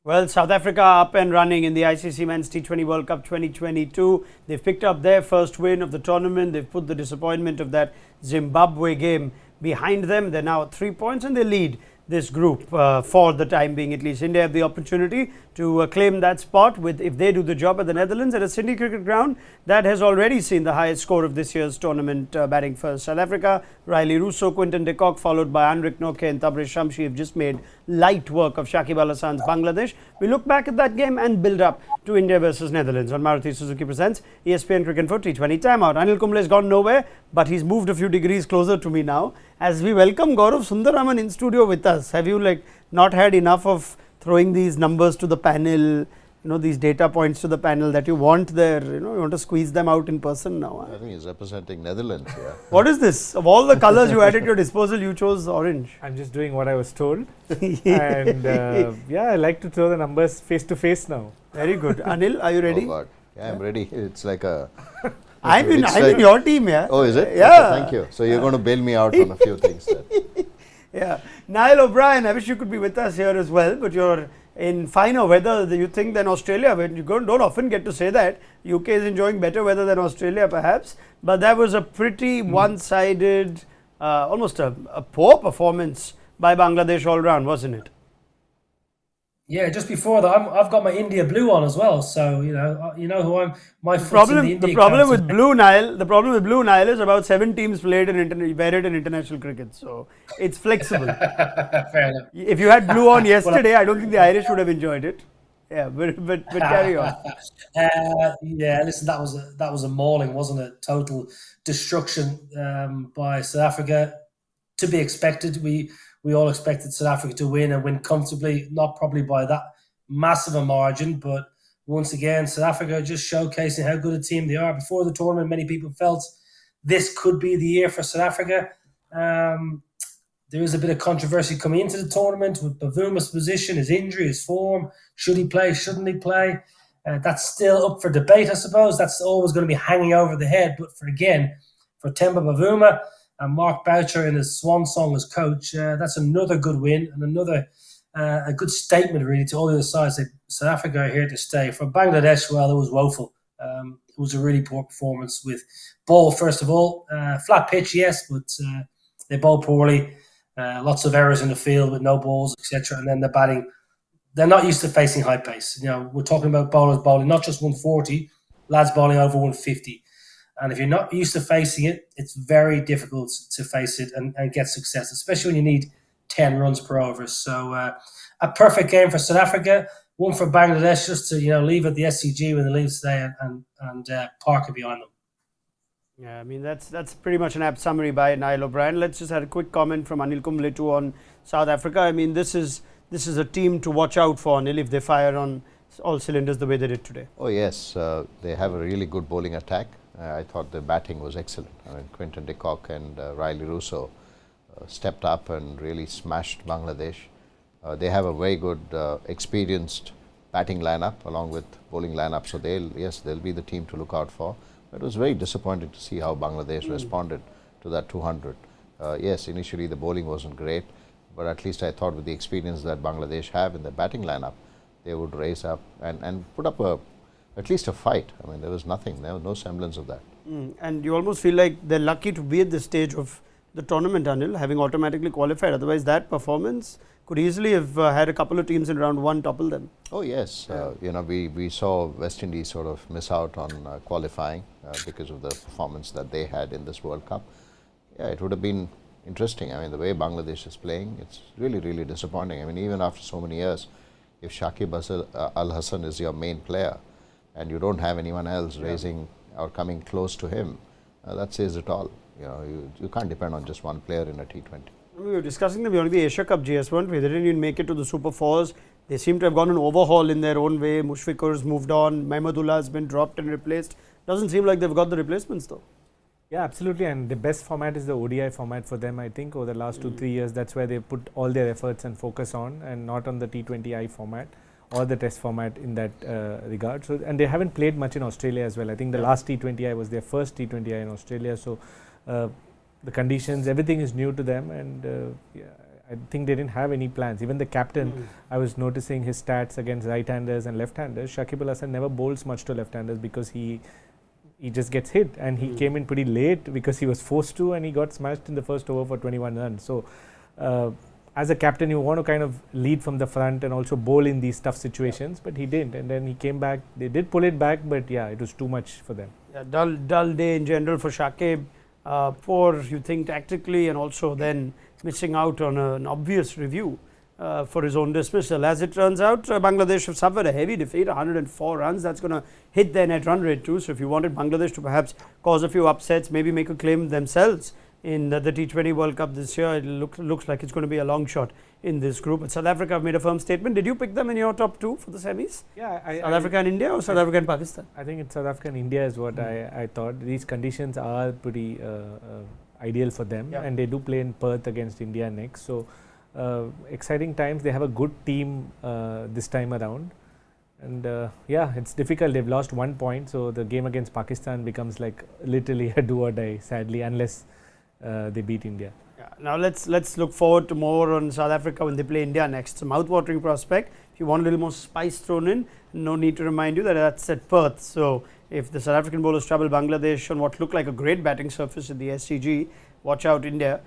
Well, South Africa up and running in the ICC Men's T20 World Cup 2022. They've picked up their first win of the tournament. They've put the disappointment of that Zimbabwe game behind them. They're now at 3 points and they lead this group for the time being. At least India have the opportunity to claim that spot with if they do the job at the Netherlands at a Sydney cricket ground that has already seen the highest score of this year's tournament. Batting first South Africa, Riley Rousseau, Quinton de Kock, followed by Anrik Noke and Tabriz Shamshi have just made light work of Shakib Al Hasan's Bangladesh. We look back at that game and build up to India versus Netherlands on Maruti Suzuki presents ESPN Cricket for T20 Timeout. Anil Kumble has gone nowhere, but he's moved a few degrees closer to me now as we welcome Gaurav Sundararaman in studio with us. Have you not had enough of throwing these numbers to the panel, these data points to the panel that you want there, you want to squeeze them out in person now? I think he's representing Netherlands here. What is this? Of all the colors you had at your disposal, you chose orange. I'm just doing what I was told. And I like to throw the numbers face to face now. Very good. Anil, are you ready? Oh God. Yeah, I'm ready. It's like a... I'm in your team, yeah. Oh, is it? Yeah. Okay, thank you. So you're going to bail me out on a few things then. Yeah. Niall O'Brien, I wish you could be with us here as well, but you're in finer weather, you think, than Australia. When you don't often get to say that. UK is enjoying better weather than Australia, perhaps. But that was a pretty one-sided, almost a poor performance by Bangladesh all round, wasn't it? Yeah, just before that, I've got my India blue on as well. So you know who I'm. My foot's in the India the problem with council. Blue Nile is about 7 teams played in international cricket, so it's flexible. Fair enough. If you had blue on yesterday, I don't think the Irish would have enjoyed it. Yeah, but carry on. Listen, that was a mauling, wasn't it? Total destruction by South Africa. To be expected. We all expected South Africa to win and win comfortably, not probably by that massive a margin, but once again, South Africa just showcasing how good a team they are. Before the tournament, many people felt this could be the year for South Africa. There is a bit of controversy coming into the tournament with Bavuma's position, his injury, his form. Should he play? Shouldn't he play? That's still up for debate, I suppose. That's always going to be hanging over the head. But for Temba Bavuma, and Mark Boucher in his swan song as coach, that's another good win and another a good statement really to all the other sides that South Africa are here to stay. For Bangladesh, well, it was woeful. It was a really poor performance with ball, first of all. Flat pitch, yes, but they bowled poorly. Lots of errors in the field with no balls, etc. And then the batting, they're not used to facing high pace. We're talking about bowlers bowling not just 140, lads bowling over 150. And if you're not used to facing it, it's very difficult to face it and get success, especially when you need 10 runs per over. So a perfect game for South Africa, one for Bangladesh just to leave at the SCG when they leave today and park it behind them. Yeah, I mean that's pretty much an apt summary by Niall O'Brien. Let's just have a quick comment from Anil Kumble too on South Africa. I mean this is a team to watch out for, Anil, if they fire on all cylinders the way they did today. Oh yes, they have a really good bowling attack. I thought the batting was excellent. I mean, Quinton de Kock and Riley Rousseau stepped up and really smashed Bangladesh. They have a very good, experienced batting lineup along with bowling lineup. So they'll be the team to look out for. It was very disappointing to see how Bangladesh responded to that 200. Yes, initially the bowling wasn't great, but at least I thought with the experience that Bangladesh have in their batting lineup, they would raise up and put up at least a fight. I mean, there was nothing, there was no semblance of that. And you almost feel like they're lucky to be at this stage of the tournament, Anil, having automatically qualified. Otherwise, that performance could easily have had a couple of teams in round one topple them. Oh yes, we saw West Indies sort of miss out on qualifying because of the performance that they had in this World Cup. Yeah, it would have been interesting. I mean, the way Bangladesh is playing, it's really, really disappointing. I mean, even after so many years, if Shakib Al Hasan is your main player, and you don't have anyone else raising or coming close to him, that says it all. You can't depend on just one player in a T20. We were discussing them during the Asia Cup GS, weren't we? They didn't even make it to the Super Fours. They seem to have gone an overhaul in their own way. Mushfiqur's moved on. Mahmudullah has been dropped and replaced. Doesn't seem like they've got the replacements though. Yeah, absolutely. And the best format is the ODI format for them, I think, over the last 2-3 years. That's where they put all their efforts and focus on, and not on the T20I format or the test format in that regard. So, and they haven't played much in Australia as well. I think the last T20I was their first T20I in Australia. So the conditions, everything is new to them, and I think they didn't have any plans. Even the captain, I was noticing his stats against right-handers and left-handers. Shakib Al Hasan never bowls much to left-handers because he just gets hit, and he came in pretty late because he was forced to, and he got smashed in the first over for 21 runs. So as a captain, you want to kind of lead from the front and also bowl in these tough situations, but he didn't. And then he came back. They did pull it back, but yeah, it was too much for them. Yeah, dull day in general for Shakib. Poor, you think, tactically, and also then missing out on an obvious review for his own dismissal. As it turns out, Bangladesh have suffered a heavy defeat, 104 runs. That's going to hit their net run rate too. So if you wanted Bangladesh to perhaps cause a few upsets, maybe make a claim themselves in the T20 World Cup this year, it looks like it's going to be a long shot in this group. But South Africa have made a firm statement. Did you pick them in your top two for the semis? Yeah, South Africa and India, or South Africa and Pakistan? I think it's South Africa and India is what I thought. These conditions are pretty ideal for them, and they do play in Perth against India next. So exciting times. They have a good team this time around. And yeah, it's difficult. They've lost 1 point, so the game against Pakistan becomes like literally a do or die, sadly, unless they beat India. Yeah. Now let's look forward to more on South Africa when they play India next. It's a mouth-watering prospect. If you want a little more spice thrown in, no need to remind you that that's at Perth. So if the South African bowlers trouble Bangladesh on what looked like a great batting surface at the SCG, watch out India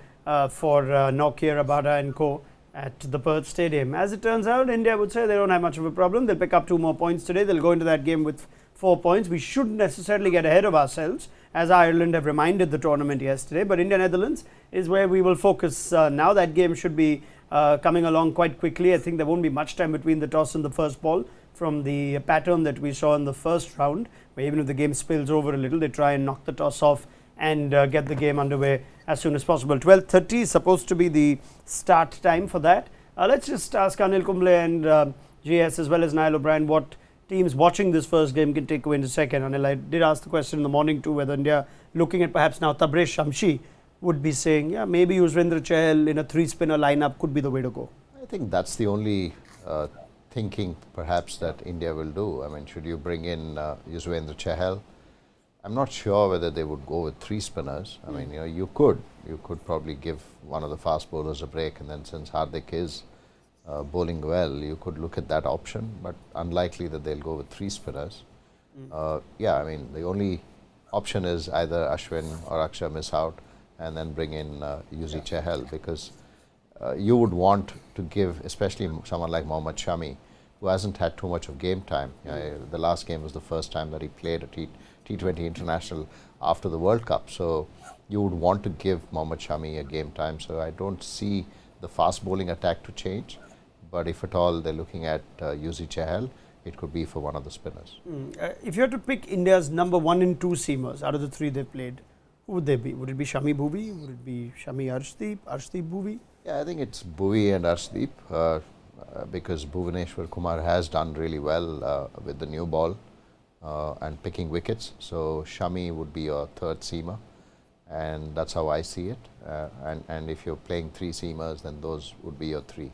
for Nokia, Rabada and co at the Perth Stadium. As it turns out, India would say they don't have much of a problem. They'll pick up 2 more points today. They'll go into that game with 4 points. We shouldn't necessarily get ahead of ourselves, as Ireland have reminded the tournament yesterday. But India-Netherlands is where we will focus now. That game should be coming along quite quickly. I think there won't be much time between the toss and the first ball from the pattern that we saw in the first round, where even if the game spills over a little, they try and knock the toss off and get the game underway as soon as possible. 12:30 is supposed to be the start time for that. Let's just ask Anil, Kumble and GS as well as Niall O'Brien what teams watching this first game can take away in a second. Anil, I did ask the question in the morning too, whether India, looking at perhaps now Tabraiz Shamshi, would be saying, yeah, maybe Yuzvendra Chahal in a 3-spinner lineup could be the way to go. I think that's the only thinking perhaps that India will do. I mean, should you bring in Yuzvendra Chahal? I'm not sure whether they would go with 3 spinners. I mean, you could probably give one of the fast bowlers a break, and then since Hardik is bowling well, you could look at that option, but unlikely that they'll go with 3 spinners. Yeah, I mean, the only option is either Ashwin or Akshar miss out and then bring in Yuzi Chahal, because you would want to give, especially someone like Mohammad Shami, who hasn't had too much of game time. The last game was the first time that he played a T20 international after the World Cup. So you would want to give Mohammad Shami a game time. So I don't see the fast bowling attack to change. But if at all they're looking at Yuzi Chahal, it could be for one of the spinners. If you had to pick India's number 1 and 2 seamers out of the 3 they've played, who would they be? Would it be Shami Bhuvi? Would it be Shami Arshdeep Bhuvi? Yeah, I think it's Bhuvi and Arshdeep because Bhuvaneshwar Kumar has done really well with the new ball and picking wickets. So Shami would be your 3rd seamer, and that's how I see it. And if you're playing 3 seamers, then those would be your 3.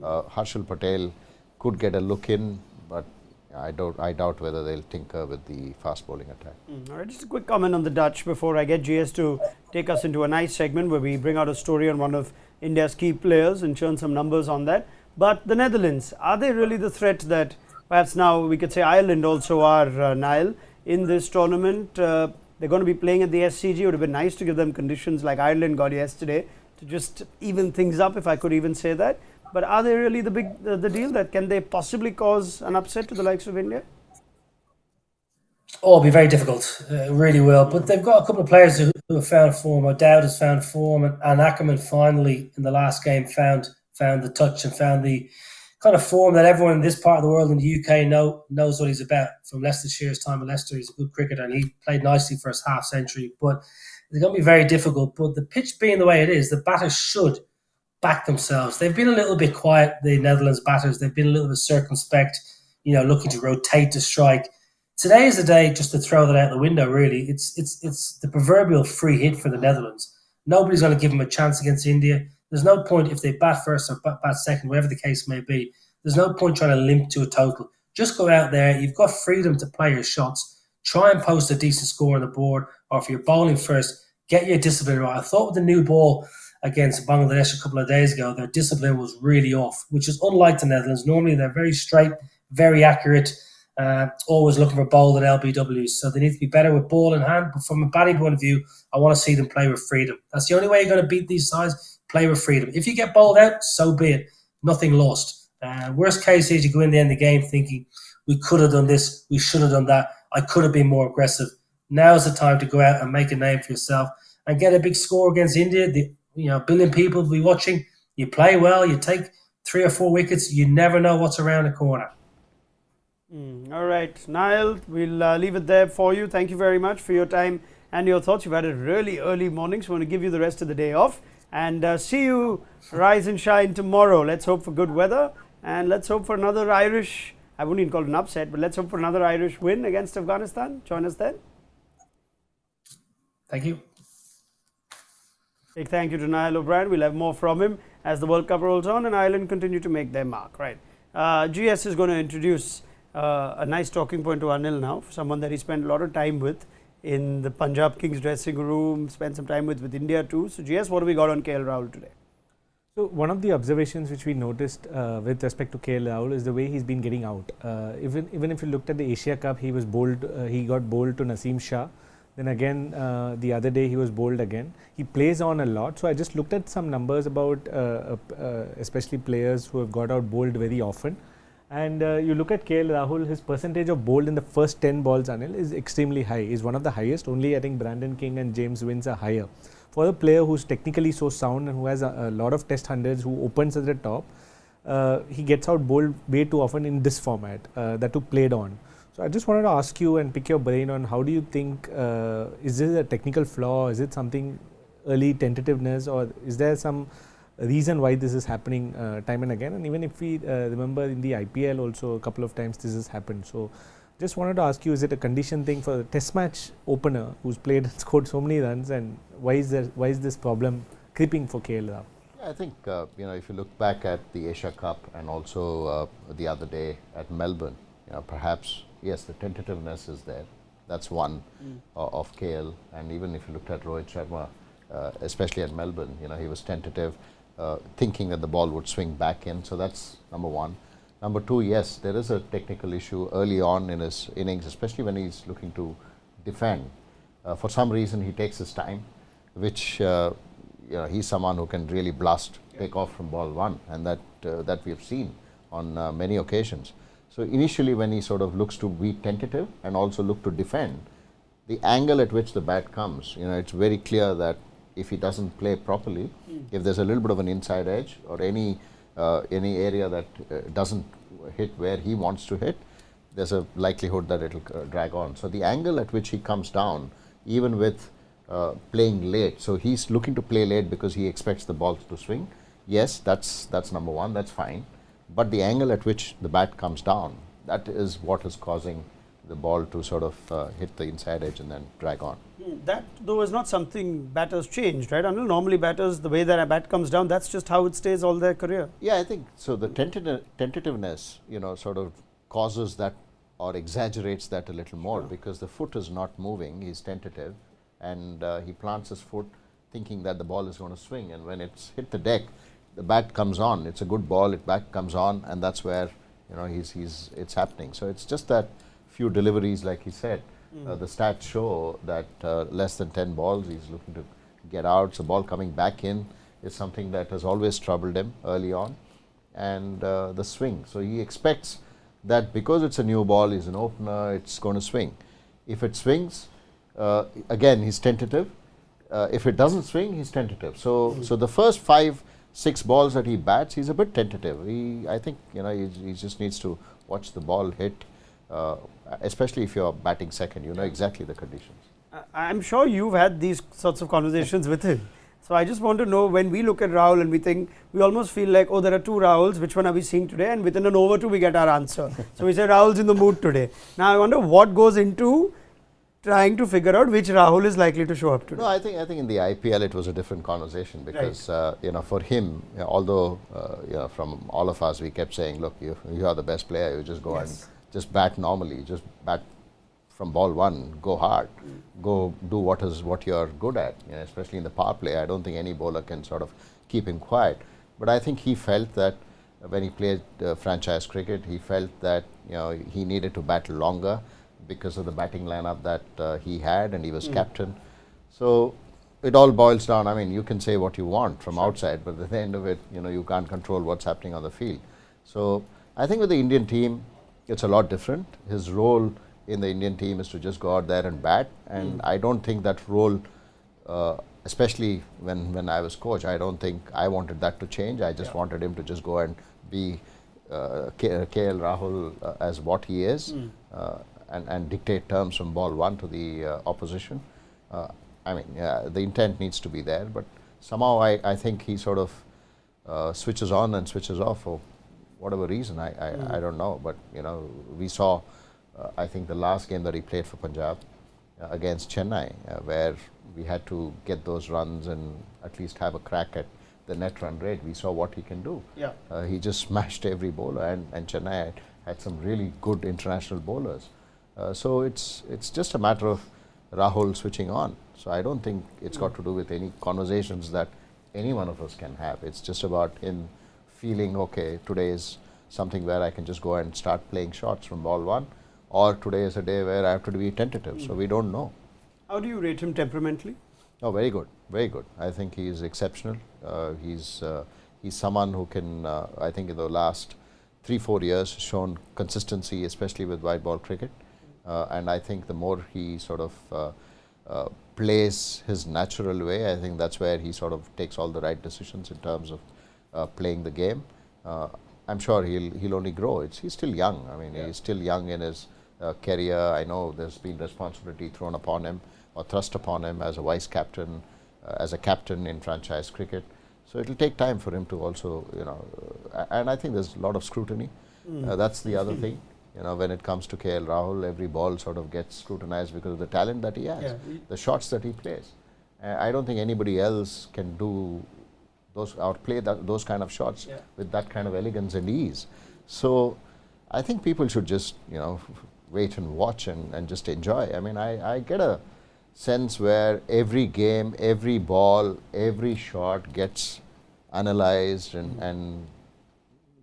Harshal Patel could get a look in, but I doubt whether they'll tinker with the fast bowling attack. All right, just a quick comment on the Dutch before I get GS to take us into a nice segment where we bring out a story on one of India's key players and churn some numbers on that. But the Netherlands, are they really the threat that perhaps now we could say Ireland also are, Niall, in this tournament? They're going to be playing at the SCG. It would have been nice to give them conditions like Ireland got yesterday to just even things up, if I could even say that. But are they really the deal that can they possibly cause an upset to the likes of India? Oh, it'll be very difficult. Really will. But they've got a couple of players who have found form. O'Dowd has found form, and Ackerman finally in the last game found the touch and found the kind of form that everyone in this part of the world in the UK knows what he's about. From Leicestershire's time at Leicester, he's a good cricketer and he played nicely for his half century. But it's going to be very difficult. But the pitch being the way it is, the batters should back themselves. They've been a little bit quiet, the Netherlands batters. They've been a little bit circumspect, looking to rotate to strike. Today is the day just to throw that out the window, really. It's the proverbial free hit for the Netherlands. Nobody's going to give them a chance against India. There's no point if they bat first or bat second, whatever the case may be. There's no point trying to limp to a total. Just go out there. You've got freedom to play your shots. Try and post a decent score on the board. Or if you're bowling first, get your discipline right. I thought with the new ball against Bangladesh a couple of days ago, their discipline was really off, which is unlike the Netherlands. Normally, they're very straight, very accurate, always looking for bold and LBWs. So they need to be better with ball in hand. But from a batting point of view, I want to see them play with freedom. That's the only way you're going to beat these sides, play with freedom. If you get bowled out, so be it. Nothing lost. Worst case is you go in the end of the game thinking, we could have done this, we should have done that, I could have been more aggressive. Now is the time to go out and make a name for yourself and get a big score against India. A billion people will be watching. You play well, you take 3 or 4 wickets, you never know what's around the corner. All right, Niall, we'll leave it there for you. Thank you very much for your time and your thoughts. You've had a really early morning, so I want to give you the rest of the day off. And see you rise and shine tomorrow. Let's hope for good weather. And let's hope for another Irish, I wouldn't even call it an upset, but let's hope for another Irish win against Afghanistan. Join us then. Thank you. Big thank you to Niall O'Brien. We'll have more from him as the World Cup rolls on and Ireland continue to make their mark. Right. GS is going to introduce a nice talking point to Anil now, someone that he spent a lot of time with in the Punjab Kings dressing room, spent some time with India too. So GS, what have we got on KL Rahul today? So one of the observations which we noticed with respect to KL Rahul is the way he's been getting out. Even if you looked at the Asia Cup, he was bowled. He got bowled to Naseem Shah. Then again, the other day he was bowled again. He plays on a lot. So I just looked at some numbers about especially players who have got out bowled very often. And you look at KL Rahul, his percentage of bowled in the first 10 balls, Anil, is extremely high. He's one of the highest. Only I think Brandon King and James Wins are higher. For a player who's technically so sound and who has a lot of test hundreds, who opens at the top, he gets out bowled way too often in this format, that too played on. So I just wanted to ask you and pick your brain on how do you think, is this a technical flaw, is it something early tentativeness, or is there some reason why this is happening time and again? And even if we remember in the IPL also a couple of times this has happened. So just wanted to ask you, is it a condition thing for the test match opener who's played and scored so many runs, and why is this problem creeping for KL Rahul? Yeah, I think if you look back at the Asia Cup and also the other day at Melbourne, perhaps yes, the tentativeness is there. That's one of KL, and even if you looked at Rohit Sharma, especially at Melbourne, he was tentative, thinking that the ball would swing back in. So that's number one. Number two, yes, there is a technical issue early on in his innings, especially when he's looking to defend. For some reason, he takes his time, which he's someone who can really take off from ball one, and that we have seen on many occasions. So initially, when he sort of looks to be tentative and also look to defend, the angle at which the bat comes, it's very clear that if he doesn't play properly, if there's a little bit of an inside edge or any area that doesn't hit where he wants to hit, there's a likelihood that it'll drag on. So the angle at which he comes down, even with playing late, so he's looking to play late because he expects the ball to swing. Yes, that's number one, that's fine. But the angle at which the bat comes down, that is what is causing the ball to sort of hit the inside edge and then drag on. That though is not something batters changed, right? Anil, normally batters, the way that a bat comes down, that's just how it stays all their career. Yeah, I think so. The tentativeness, sort of causes that or exaggerates that a little more, because the foot is not moving, he's tentative, and he plants his foot thinking that the ball is going to swing, and when it's hit the deck, the bat comes on. It's a good ball, bat comes on, and that's where it's happening. So it's just that few deliveries, like he said. The stats show that less than 10 balls he's looking to get out. So ball coming back in is something that has always troubled him early on, and the swing. So he expects that because it's a new ball, he's an opener, it's going to swing. If it swings, again he's tentative. If it doesn't swing, he's tentative. So the first 5-6 balls that he bats, he's a bit tentative. I think he just needs to watch the ball hit. Especially if you're batting second, you know exactly the conditions. I'm sure you've had these sorts of conversations with him. So I just want to know, when we look at Rahul and we almost feel like, oh, there are two Rahuls, which one are we seeing today? And within an over two, we get our answer. So we say Rahul's in the mood today. Now I wonder what goes into trying to figure out which Rahul is likely to show up today. No, I think in the IPL it was a different conversation, because for him, although from all of us we kept saying, look, you are the best player, you just go and just bat normally, just bat from ball one, go hard. go do what you're good at, especially in the power play. I don't think any bowler can sort of keep him quiet. But I think he felt that when he played franchise cricket, he felt that he needed to bat longer because of the batting lineup that he had, and he was captain. So it all boils down. I mean, you can say what you want from outside, but at the end of it, you can't control what's happening on the field. So I think with the Indian team, it's a lot different. His role in the Indian team is to just go out there and bat, and I don't think that role, especially when I was coach, I don't think I wanted that to change. I just wanted him to just go and be KL Rahul as what he is, and dictate terms from ball one to the opposition. I mean, the intent needs to be there, but somehow I think he sort of switches on and switches off for whatever reason. I don't know, but we saw, I think the last game that he played for Punjab against Chennai, where we had to get those runs and at least have a crack at the net run rate. We saw what he can do. He just smashed every bowler, and Chennai had some really good international bowlers. So it's just a matter of Rahul switching on. So I don't think it's got to do with any conversations that any one of us can have. It's just about him feeling, okay, today is something where I can just go and start playing shots from ball one, or today is a day where I have to be tentative. So we don't know. How do you rate him temperamentally? Oh, very good, very good. I think he is exceptional. He's someone who can, I think in the last 3-4 years, shown consistency, especially with white ball cricket. And I think the more he sort of plays his natural way, I think that's where he sort of takes all the right decisions in terms of playing the game. I'm sure he'll only grow. He's still young. I mean, he's still young in his career. I know there's been responsibility thrown upon him or thrust upon him as a vice captain, as a captain in franchise cricket. So it'll take time for him to also, and I think there's a lot of scrutiny. That's the other thing. When it comes to KL Rahul, every ball sort of gets scrutinized because of the talent that he has, the shots that he plays. I don't think anybody else can do those or play those kind of shots with that kind of elegance and ease. So I think people should just, wait and watch and just enjoy. I mean, I get a sense where every game, every ball, every shot gets analyzed and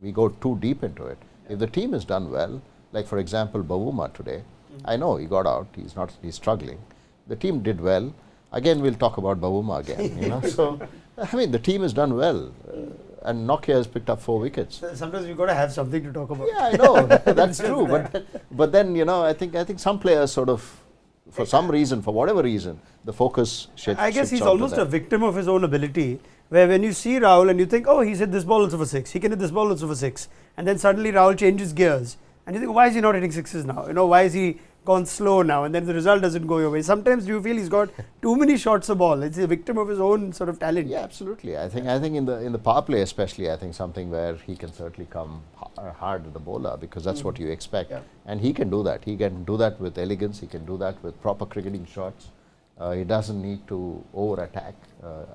we go too deep into it. If the team is done well, like for example Bavuma today, I know he got out, he's struggling. The team did well. Again, we'll talk about Bavuma again. So I mean, the team has done well, and Nokia has picked up 4 wickets. Sometimes you've got to have something to talk about. Yeah, I know, that's true. But then I think some players sort of, for some reason, for whatever reason, the focus shifts. I guess he's almost a victim of his own ability, where when you see Rahul and you think, oh, he's hit this ball also for 6, he can hit this ball also for 6, and then suddenly Rahul changes gears, and you think, why is he not hitting 6s now? Why is he gone slow now? And then the result doesn't go your way. Sometimes you feel he's got too many shots a ball. It's a victim of his own sort of talent. Yeah, absolutely. I think in the power play especially, I think something where he can certainly come hard to the bowler, because that's what you expect. And he can do that. He can do that with elegance. He can do that with proper cricketing shots. He doesn't need to over-attack.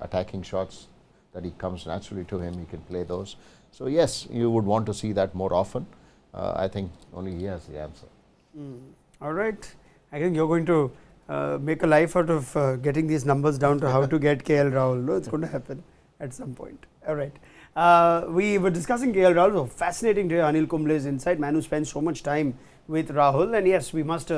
Attacking shots that he comes naturally to him, he can play those. So yes, you would want to see that more often. I think only he has the answer. All right. I think you're going to make a life out of getting these numbers down to how to get KL Rahul. No, it's going to happen at some point. All right. We were discussing KL Rahul. So fascinating to hear Anil Kumble's insight. Man who spends so much time with Rahul. And yes, we must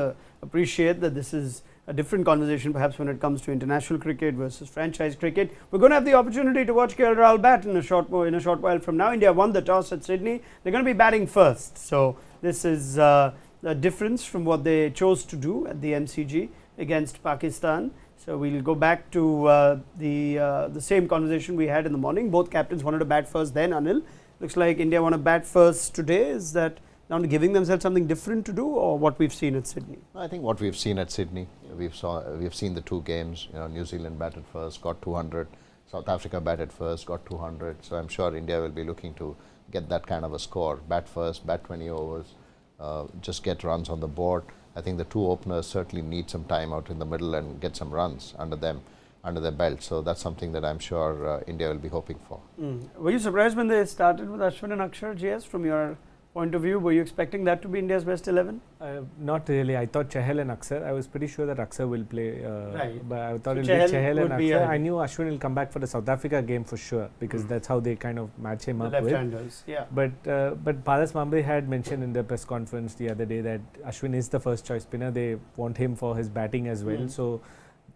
appreciate that this is a different conversation perhaps when it comes to international cricket versus franchise cricket. We're going to have the opportunity to watch KL Rahul bat in a short while from now. India won the toss at Sydney. They're going to be batting first. So this is the difference from what they chose to do at the MCG against Pakistan. So we'll go back to the same conversation we had in the morning. Both captains wanted to bat first then, Anil. Looks like India want to bat first today. Is that now giving themselves something different to do, or what we've seen at Sydney? I think what we've seen at Sydney, we've seen the 2 games. New Zealand batted first, got 200. South Africa batted first, got 200. So I'm sure India will be looking to get that kind of a score. Bat first, bat 20 overs, just get runs on the board. I think the 2 openers certainly need some time out in the middle and get some runs under their belt. So that's something that I'm sure India will be hoping for. Were you surprised when they started with Ashwin and Akshar, JS, from your point of view, were you expecting that to be India's best 11? Not really. I thought Chahal and Akshar. I was pretty sure that Akshar will play. Right. But I thought So it'll Chahal be Chahal and would be Akshar. a- I knew Ashwin will come back for the South Africa game for sure because that's how they kind of match him The up with. left-handers, yeah. But Paras Mambre had mentioned in the press conference the other day that Ashwin is the first choice spinner. They want him for his batting as well. So,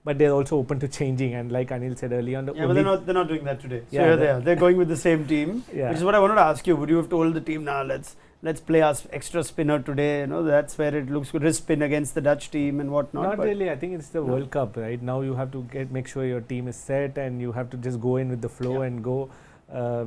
but they're also open to changing. And like Anil said earlier on, Yeah, but they're not doing that today. So Yeah, here they are. They're going with the same team, Yeah. which is what I wanted to ask you. Would you have told the team, now let's play our extra spinner today? You know, that's where it looks good. Wrist spin against the Dutch team and whatnot. Not but really. I think it's the World Cup, right? Now you have to make sure your team is set and you have to just go in with the flow and go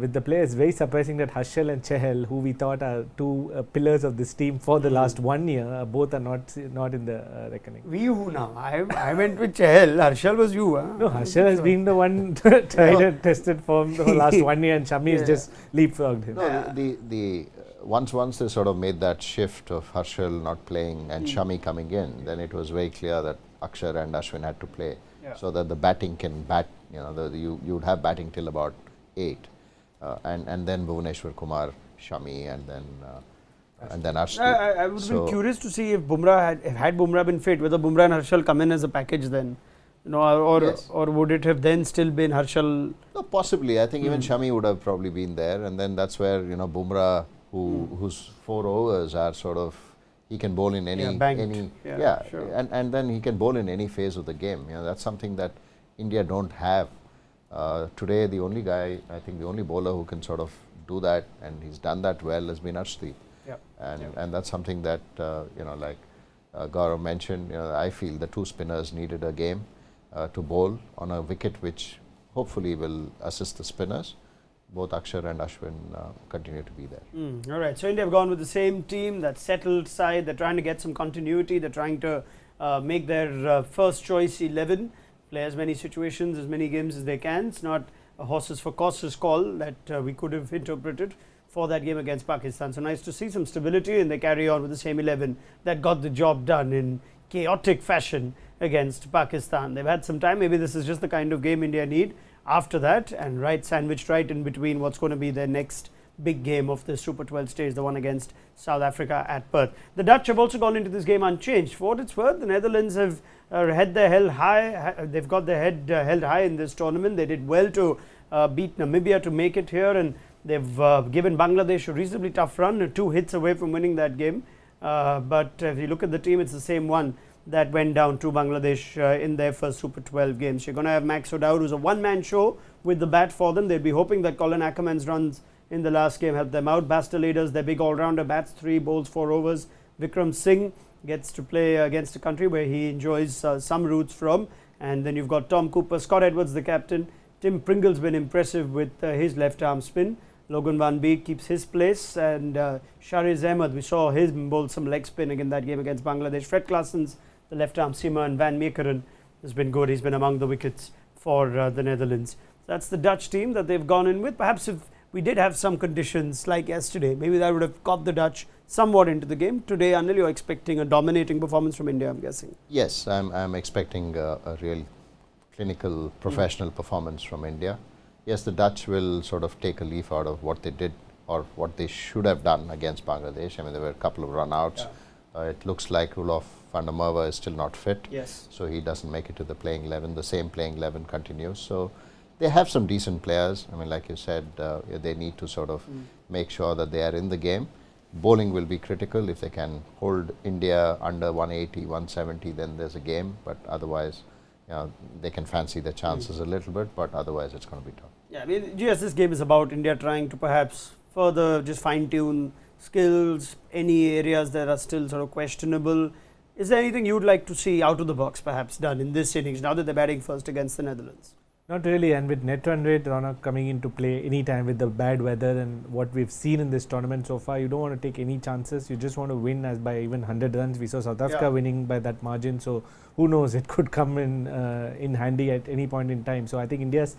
with the players. Very surprising that Harshal and Chahal, who we thought are two pillars of this team for the last 1 year, both are not in the reckoning. We who now? I went with Chahal. Harshal was you, huh? No, Harshal has been the one tried and tested for the last 1 year, and Shami has just leapfrogged him. No, the once they sort of made that shift of Harshal not playing and Shami coming in, then it was very clear that Akshar and Ashwin had to play, so that the batting can bat. You know, you would have batting till about 8, and then Bhuvneshwar Kumar, Shami, and then Arshdeep. I would have been curious to see if Bumrah had Bumrah been fit, whether Bumrah and Harshal come in as a package then. You know, or would it have then still been Harshal? No, possibly. I think even Shami would have probably been there, and then that's where Bumrah, whose 4 overs are sort of, he can bowl in any Sure. and then he can bowl in any phase of the game. You know, that's something that India don't have today. The only guy, I think, the only bowler who can sort of do that, and he's done that well, has been Arshdeep. And that's something that like Gaurav mentioned. I feel the 2 spinners needed a game to bowl on a wicket which hopefully will assist the spinners. Both Akshar and Ashwin continue to be there. All right, so India have gone with the same team, that settled side. They're trying to get some continuity. They're trying to make their first choice 11, play as many situations, as many games as they can. It's not a horses for courses call that we could have interpreted for that game against Pakistan. So nice to see some stability, and they carry on with the same 11 that got the job done in chaotic fashion against Pakistan. They've had some time. Maybe this is just the kind of game India need after that, and sandwiched right in between what's going to be their next big game of the Super 12 stage, the one against South Africa at Perth. The Dutch have also gone into this game unchanged. For what it's worth, the Netherlands have had their head high. They've got their head held high in this tournament. They did well to beat Namibia to make it here, and they've given Bangladesh a reasonably tough run, 2 hits away from winning that game. But if you look at the team, it's the same one that went down to Bangladesh in their first Super 12 games. You're going to have Max O'Dowd, who's a one-man show with the bat for them. They'll be hoping that Colin Ackerman's runs in the last game helped them out. Basta leaders, their big all-rounder, bats 3, bowls 4 overs. Vikram Singh gets to play against a country where he enjoys some roots from. And then you've got Tom Cooper, Scott Edwards, the captain. Tim Pringle's been impressive with his left-arm spin. Logan Van Beek keeps his place, and Shariz Ahmed, we saw him bowl some leg spin in that game against Bangladesh. Fred Klaassens, the left-arm seamer, and Van Meekeren has been good. He's been among the wickets for the Netherlands. That's the Dutch team that they've gone in with. Perhaps if we did have some conditions like yesterday, maybe that would have got the Dutch somewhat into the game. Today, Anil, you're expecting a dominating performance from India, I'm guessing. Yes, I'm expecting a real clinical, professional performance from India. Yes, the Dutch will sort of take a leaf out of what they did or what they should have done against Bangladesh. I mean, there were a couple of run-outs. It looks like Roelof van der Merwe is still not fit. Yes. So he doesn't make it to the playing 11. The same playing 11 continues. So they have some decent players. I mean, like you said, they need to sort of make sure that they are in the game. Bowling will be critical. If they can hold India under 180, 170, then there's a game. But otherwise, they can fancy their chances a little bit, but otherwise it's going to be tough. Yeah, I mean, yes, this game is about India trying to perhaps further just fine-tune skills, any areas that are still sort of questionable. Is there anything you'd like to see out of the box perhaps done in this innings now that they're batting first against the Netherlands? Not really, and with net run rate, Raunak coming into play anytime with the bad weather and what we've seen in this tournament so far, you don't want to take any chances. You just want to win as by even 100 runs. We saw South Africa winning by that margin, so who knows, it could come in handy at any point in time. So I think India's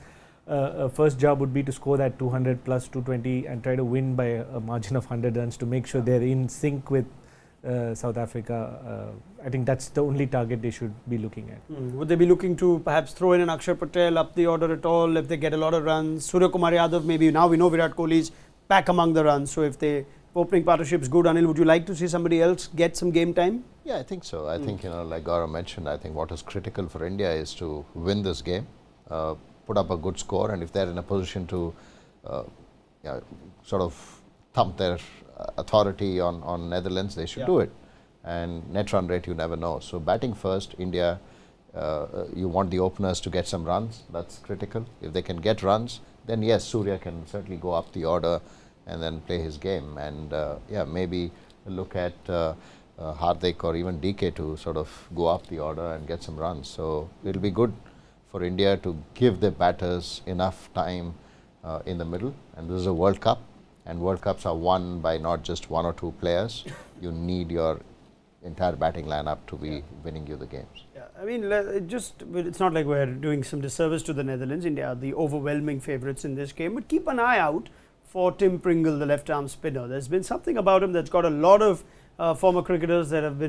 first job would be to score that 200 plus 220 and try to win by a margin of 100 runs to make sure they're in sync with South Africa. I think that's the only target they should be looking at. Would they be looking to perhaps throw in an Akshar Patel up the order at all if they get a lot of runs? Surya Kumar Yadav, maybe now we know Virat Kohli is back among the runs, so if they opening partnership's good. Anil, would you like to see somebody else get some game time? Yeah, I think so. I think, like Gaurav mentioned, I think what is critical for India is to win this game, put up a good score, and if they're in a position to sort of thump their authority on Netherlands, they should do it. And net run rate, you never know. So batting first, India, you want the openers to get some runs. That's critical. If they can get runs, then yes, Surya can certainly go up the order and then play his game. And maybe look at Hardik or even DK to sort of go up the order and get some runs. So it'll be good for India to give the batters enough time in the middle. And this is a World Cup, and World Cups are won by not just one or two players. You need your entire batting lineup to be winning you the games. Yeah, I mean, it's not like we're doing some disservice to the Netherlands. India are the overwhelming favourites in this game, but keep an eye out for Tim Pringle, the left-arm spinner. There's been something about him that's got a lot of former cricketers that have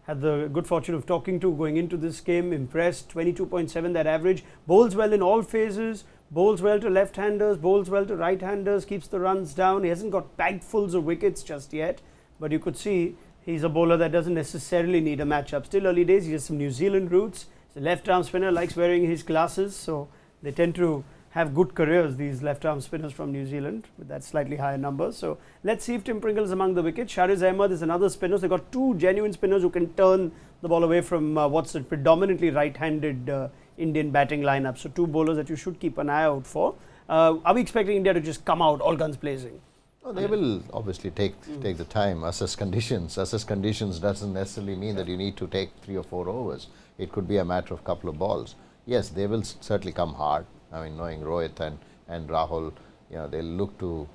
had the good fortune of talking to going into this game, impressed. 22.7 that average, bowls well in all phases, bowls well to left-handers, bowls well to right-handers, keeps the runs down. He hasn't got bagfuls of wickets just yet, but you could see he's a bowler that doesn't necessarily need a matchup. Still early days, he has some New Zealand roots. He's a left-arm spinner, likes wearing his glasses, so they tend to have good careers, these left-arm spinners from New Zealand, with that slightly higher number. So let's see if Tim Pringle is among the wickets. Shariz Ahmed is another spinner. So they've got two genuine spinners who can turn the ball away from what's a predominantly right-handed Indian batting lineup. So two bowlers that you should keep an eye out for. Are we expecting India to just come out all guns blazing? Well, they will obviously take the time, assess conditions. Assess conditions doesn't necessarily mean that you need to take 3 or 4 overs. It could be a matter of a couple of balls. Yes, they will certainly come hard. I mean, knowing Rohit and Rahul, they'll look to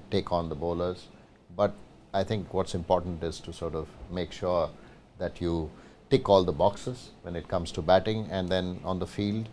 take on the bowlers. But I think what's important is to sort of make sure that you tick all the boxes when it comes to batting and then on the field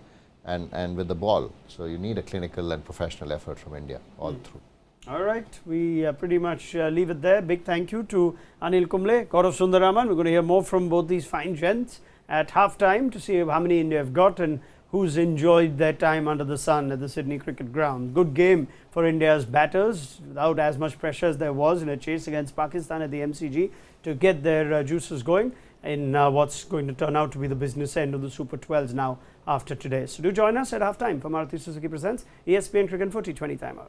and with the ball. So you need a clinical and professional effort from India all through. All right, we pretty much leave it there. Big thank you to Anil Kumble, Gaurav Sundararaman. We're going to hear more from both these fine gents at half-time to see how many India have got and who's enjoyed their time under the sun at the Sydney Cricket Ground. Good game for India's batters without as much pressure as there was in a chase against Pakistan at the MCG to get their juices going in what's going to turn out to be the business end of the Super 12s now after today. So do join us at half-time for Maruti Suzuki Presents ESPN Cricket for T20 Timeout.